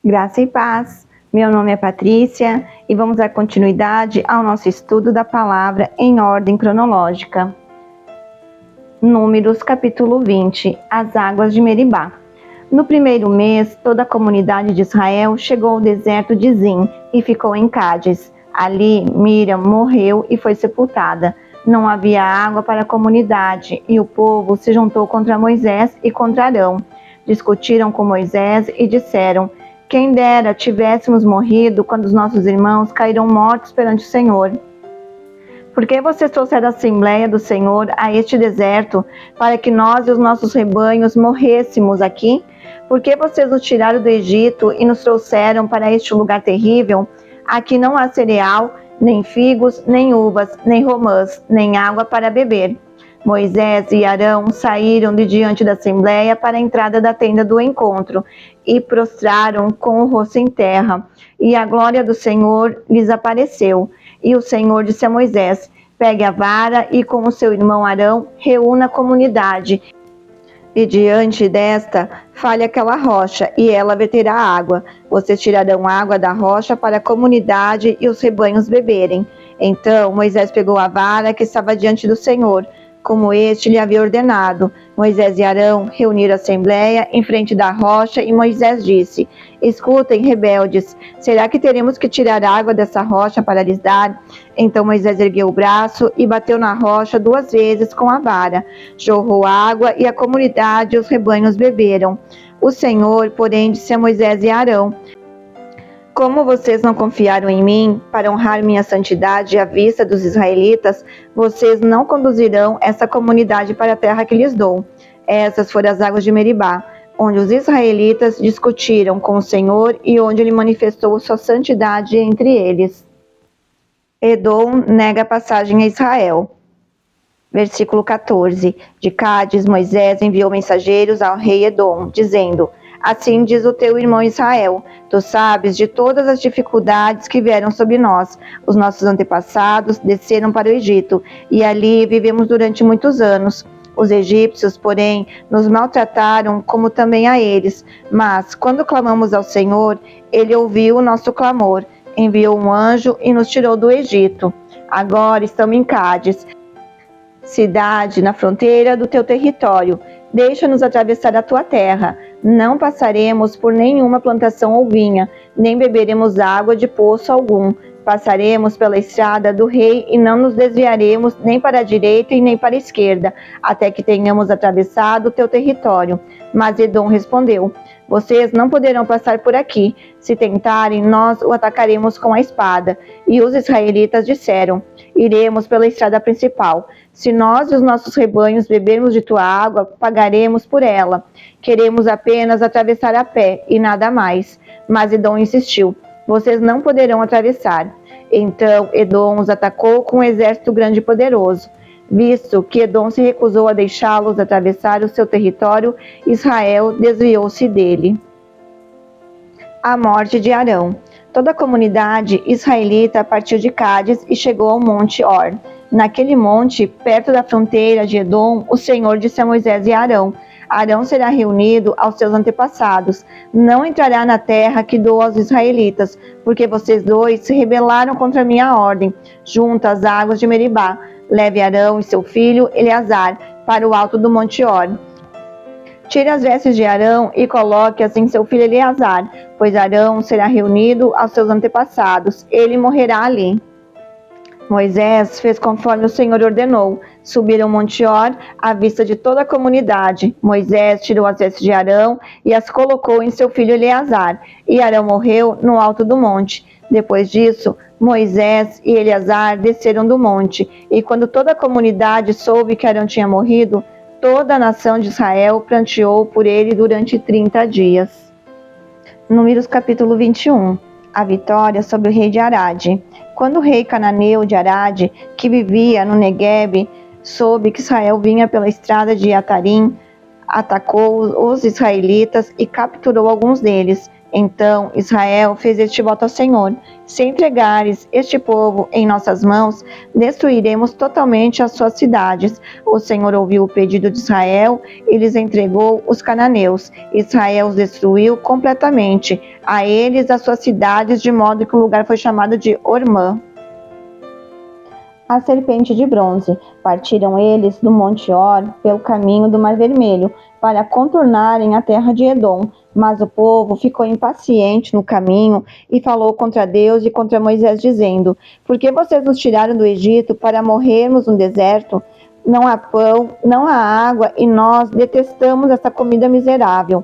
Graça e paz. Meu nome é Patrícia e vamos dar continuidade ao nosso estudo da palavra em ordem cronológica. Números capítulo 20, as águas de Meribá. No primeiro mês, toda a comunidade de Israel chegou ao deserto de Zim e ficou em Cádiz. Ali, Miriam morreu e foi sepultada. Não havia água para a comunidade e o povo se juntou contra Moisés e contra Arão. Discutiram com Moisés e disseram: quem dera tivéssemos morrido quando os nossos irmãos caíram mortos perante o Senhor. Por que vocês trouxeram a Assembleia do Senhor a este deserto, para que nós e os nossos rebanhos morrêssemos aqui? Por que vocês nos tiraram do Egito e nos trouxeram para este lugar terrível? Aqui não há cereal, nem figos, nem uvas, nem romãs, nem água para beber. Moisés e Arão saíram de diante da Assembleia para a entrada da tenda do encontro e prostraram com o rosto em terra. E a glória do Senhor lhes apareceu. E o Senhor disse a Moisés: pegue a vara e com o seu irmão Arão reúna a comunidade. E diante desta, fale aquela rocha, e ela verterá água. Vocês tirarão água da rocha para a comunidade e os rebanhos beberem. Então Moisés pegou a vara que estava diante do Senhor, como este lhe havia ordenado. Moisés e Arão reuniram a assembleia em frente da rocha e Moisés disse: escutem, rebeldes, será que teremos que tirar água dessa rocha para lhes dar? Então Moisés ergueu o braço e bateu na rocha 2 vezes com a vara. Jorrou água e a comunidade e os rebanhos beberam. O Senhor, porém, disse a Moisés e Arão: como vocês não confiaram em mim para honrar minha santidade à vista dos israelitas, vocês não conduzirão essa comunidade para a terra que lhes dou. Essas foram as águas de Meribá, onde os israelitas discutiram com o Senhor e onde ele manifestou sua santidade entre eles. Edom nega a passagem a Israel. Versículo 14. De Cádiz, Moisés enviou mensageiros ao rei Edom, dizendo: assim diz o teu irmão Israel: tu sabes de todas as dificuldades que vieram sobre nós. Os nossos antepassados desceram para o Egito, e ali vivemos durante muitos anos. Os egípcios, porém, nos maltrataram, como também a eles. Mas, quando clamamos ao Senhor, ele ouviu o nosso clamor, enviou um anjo e nos tirou do Egito. Agora estamos em Cádiz, cidade na fronteira do teu território. Deixa-nos atravessar a tua terra. Não passaremos por nenhuma plantação ou vinha, nem beberemos água de poço algum. Passaremos pela estrada do rei e não nos desviaremos nem para a direita e nem para a esquerda, até que tenhamos atravessado o teu território. Mas Edom respondeu: vocês não poderão passar por aqui. Se tentarem, nós o atacaremos com a espada. E os israelitas disseram: iremos pela estrada principal. Se nós e os nossos rebanhos bebermos de tua água, pagaremos por ela. Queremos apenas atravessar a pé e nada mais. Mas Edom insistiu: vocês não poderão atravessar. Então Edom os atacou com um exército grande e poderoso. Visto que Edom se recusou a deixá-los atravessar o seu território, Israel desviou-se dele. A morte de Arão. Toda a comunidade israelita partiu de Cádiz e chegou ao monte Or. Naquele monte, perto da fronteira de Edom, o Senhor disse a Moisés e Arão: Arão será reunido aos seus antepassados. Não entrará na terra que dou aos israelitas, porque vocês dois se rebelaram contra a minha ordem, junto às águas de Meribá. Leve Arão e seu filho Eleazar para o alto do monte Or. Tire as vestes de Arão e coloque-as em seu filho Eleazar, pois Arão será reunido aos seus antepassados. Ele morrerá ali. Moisés fez conforme o Senhor ordenou. Subiram o monte Or à vista de toda a comunidade. Moisés tirou as vestes de Arão e as colocou em seu filho Eleazar. E Arão morreu no alto do monte. Depois disso, Moisés e Eleazar desceram do monte. E quando toda a comunidade soube que Arão tinha morrido, toda a nação de Israel pranteou por ele durante 30 dias. Números capítulo 21. A vitória sobre o rei de Arade. Quando o rei cananeu de Arade, que vivia no Neguebe, soube que Israel vinha pela estrada de Atarim, atacou os israelitas e capturou alguns deles. Então Israel fez este voto ao Senhor: se entregares este povo em nossas mãos, destruiremos totalmente as suas cidades. O Senhor ouviu o pedido de Israel e lhes entregou os cananeus. Israel os destruiu completamente, a eles as suas cidades, de modo que o lugar foi chamado de Ormã. A serpente de bronze. Partiram eles do Monte Or pelo caminho do Mar Vermelho, para contornarem a terra de Edom. Mas o povo ficou impaciente no caminho e falou contra Deus e contra Moisés, dizendo: por que vocês nos tiraram do Egito para morrermos no deserto? Não há pão, não há água, e nós detestamos essa comida miserável.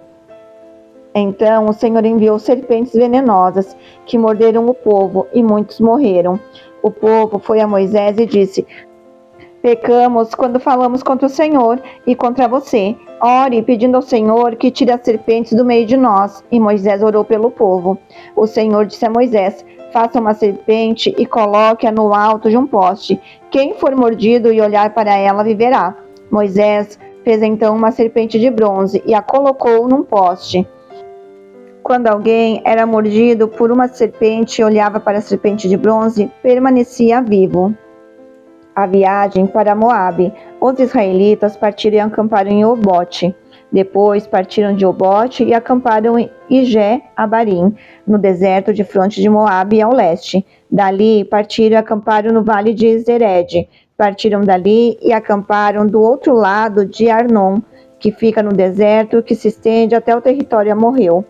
Então o Senhor enviou serpentes venenosas, que morderam o povo, e muitos morreram. O povo foi a Moisés e disse: pecamos quando falamos contra o Senhor e contra você. Ore, pedindo ao Senhor que tire as serpentes do meio de nós. E Moisés orou pelo povo. O Senhor disse a Moisés: faça uma serpente e coloque-a no alto de um poste. Quem for mordido e olhar para ela viverá. Moisés fez então uma serpente de bronze e a colocou num poste. Quando alguém era mordido por uma serpente e olhava para a serpente de bronze, permanecia vivo. A viagem para Moabe. Os israelitas partiram e acamparam em Obote. Depois partiram de Obote e acamparam em Ijé-Abarim, no deserto de fronte de Moabe ao leste. Dali partiram e acamparam no vale de Zered. Partiram dali e acamparam do outro lado de Arnon, que fica no deserto, que se estende até o território amorreu.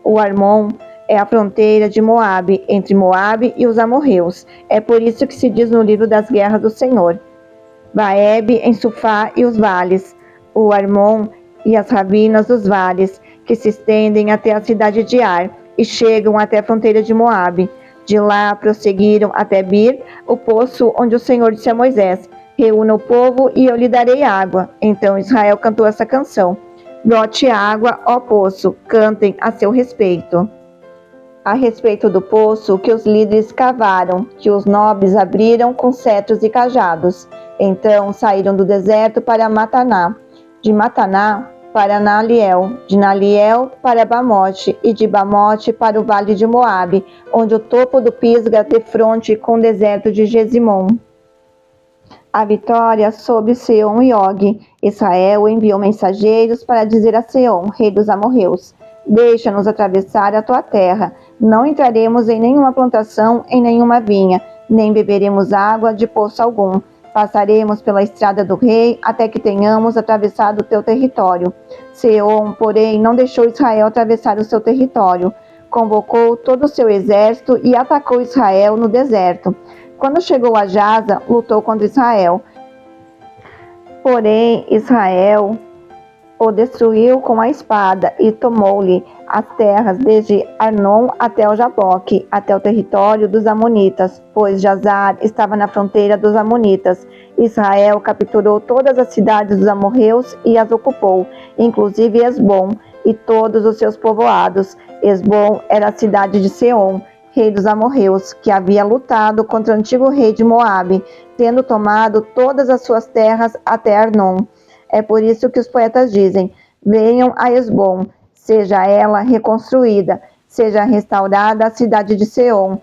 O Arnon é a fronteira de Moabe, entre Moabe e os amorreus. É por isso que se diz no livro das guerras do Senhor: Baebe em Sufá e os vales, o Arnon e as ravinas dos vales, que se estendem até a cidade de Ar e chegam até a fronteira de Moabe. De lá prosseguiram até Bir, o poço onde o Senhor disse a Moisés: reúna o povo e eu lhe darei água. Então Israel cantou essa canção: brote água, ó poço, cantem a seu respeito. A respeito do poço que os líderes cavaram, que os nobres abriram com cetros e cajados. Então saíram do deserto para Mataná, de Mataná para Naliel, de Naliel para Bamote, e de Bamote para o vale de Moabe, onde o topo do Pisga defronte com o deserto de Gesimon. A vitória sobre Seom e Og. Israel enviou mensageiros para dizer a Seom, rei dos amorreus: deixa-nos atravessar a tua terra. Não entraremos em nenhuma plantação, em nenhuma vinha, nem beberemos água de poço algum. Passaremos pela estrada do rei até que tenhamos atravessado o teu território. Seom, porém, não deixou Israel atravessar o seu território. Convocou todo o seu exército e atacou Israel no deserto. Quando chegou a Jaza, lutou contra Israel. Porém, Israel o destruiu com a espada e tomou-lhe as terras desde Arnon até o Jaboque, até o território dos amonitas, pois Jazar estava na fronteira dos amonitas. Israel capturou todas as cidades dos amorreus e as ocupou, inclusive Esbom e todos os seus povoados. Esbom era a cidade de Seom, rei dos amorreus, que havia lutado contra o antigo rei de Moabe, tendo tomado todas as suas terras até Arnon. É por isso que os poetas dizem: venham a Esbom, seja ela reconstruída, seja restaurada a cidade de Seom.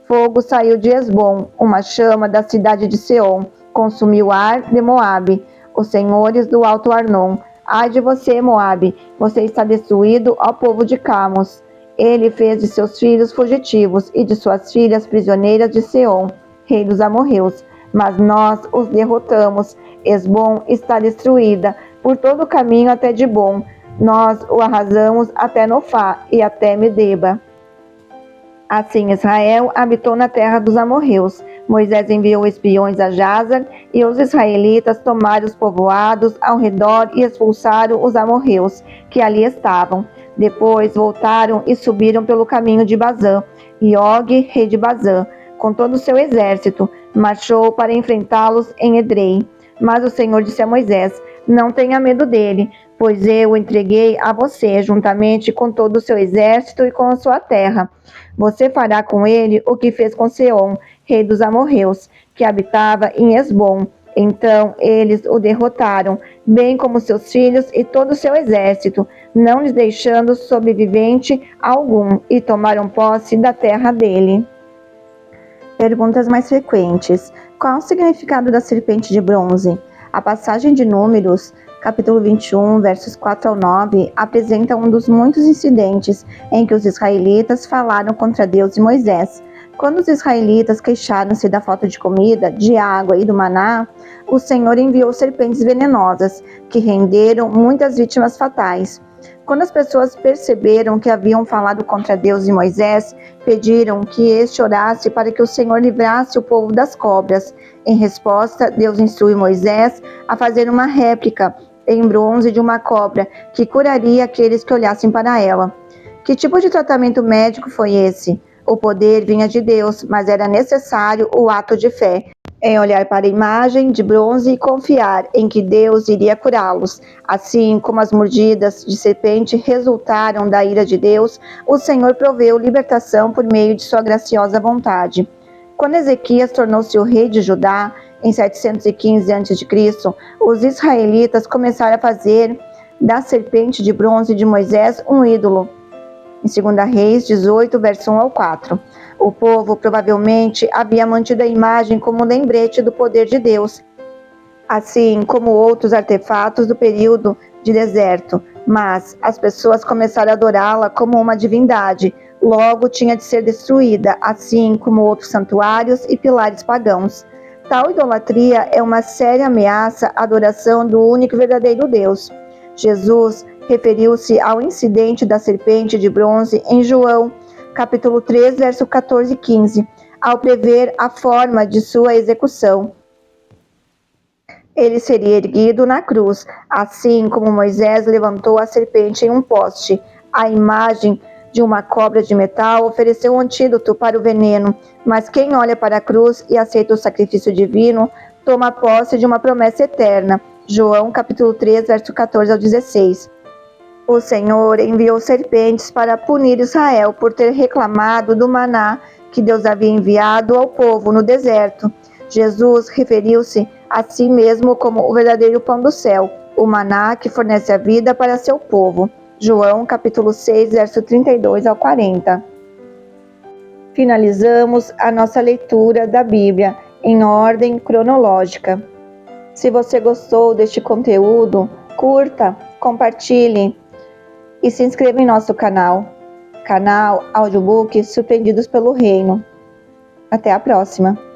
Fogo saiu de Esbom, uma chama da cidade de Seom, consumiu Ar de Moabe, os senhores do alto Arnon. Ai de você, Moabe, você está destruído, ó povo de Camos. Ele fez de seus filhos fugitivos e de suas filhas prisioneiras de Seom, rei dos amorreus. Mas nós os derrotamos. Esbom está destruída por todo o caminho até Dibom. Nós o arrasamos até Nofá e até Medeba. Assim Israel habitou na terra dos amorreus. Moisés enviou espiões a Jazar, e os israelitas tomaram os povoados ao redor e expulsaram os amorreus que ali estavam. Depois voltaram e subiram pelo caminho de Bazã, e Og, rei de Bazã, com todo o seu exército, marchou para enfrentá-los em Edrei. Mas o Senhor disse a Moisés: não tenha medo dele, pois eu o entreguei a você, juntamente com todo o seu exército e com a sua terra. Você fará com ele o que fez com Seom, rei dos amorreus, que habitava em Esbom. Então eles o derrotaram, bem como seus filhos e todo o seu exército, não lhes deixando sobrevivente algum, e tomaram posse da terra dele. Perguntas mais frequentes. Qual o significado da serpente de bronze? A passagem de Números, capítulo 21, versos 4 ao 9, apresenta um dos muitos incidentes em que os israelitas falaram contra Deus e Moisés. Quando os israelitas queixaram-se da falta de comida, de água e do maná, o Senhor enviou serpentes venenosas, que renderam muitas vítimas fatais. Quando as pessoas perceberam que haviam falado contra Deus e Moisés, pediram que este orasse para que o Senhor livrasse o povo das cobras. Em resposta, Deus instrui Moisés a fazer uma réplica em bronze de uma cobra, que curaria aqueles que olhassem para ela. Que tipo de tratamento médico foi esse? O poder vinha de Deus, mas era necessário o ato de fé, em olhar para a imagem de bronze e confiar em que Deus iria curá-los. Assim como as mordidas de serpente resultaram da ira de Deus, o Senhor proveu libertação por meio de sua graciosa vontade. Quando Ezequias tornou-se o rei de Judá, em 715 a.C., os israelitas começaram a fazer da serpente de bronze de Moisés um ídolo. Em 2 Reis 18, verso 1 ao 4. O povo provavelmente havia mantido a imagem como lembrete do poder de Deus, assim como outros artefatos do período de deserto, mas as pessoas começaram a adorá-la como uma divindade, logo tinha de ser destruída, assim como outros santuários e pilares pagãos. Tal idolatria é uma séria ameaça à adoração do único e verdadeiro Deus. Jesus referiu-se ao incidente da serpente de bronze em João, capítulo 3, verso 14 e 15, ao prever a forma de sua execução. Ele seria erguido na cruz, assim como Moisés levantou a serpente em um poste. A imagem de uma cobra de metal ofereceu um antídoto para o veneno, mas quem olha para a cruz e aceita o sacrifício divino, toma posse de uma promessa eterna. João capítulo 3, verso 14 ao 16. O Senhor enviou serpentes para punir Israel por ter reclamado do maná que Deus havia enviado ao povo no deserto. Jesus referiu-se a si mesmo como o verdadeiro pão do céu, o maná que fornece a vida para seu povo. João capítulo 6, verso 32 ao 40. Finalizamos a nossa leitura da Bíblia em ordem cronológica. Se você gostou deste conteúdo, curta, compartilhe e se inscreva em nosso canal Audiobook Surpreendidos pelo Reino. Até a próxima!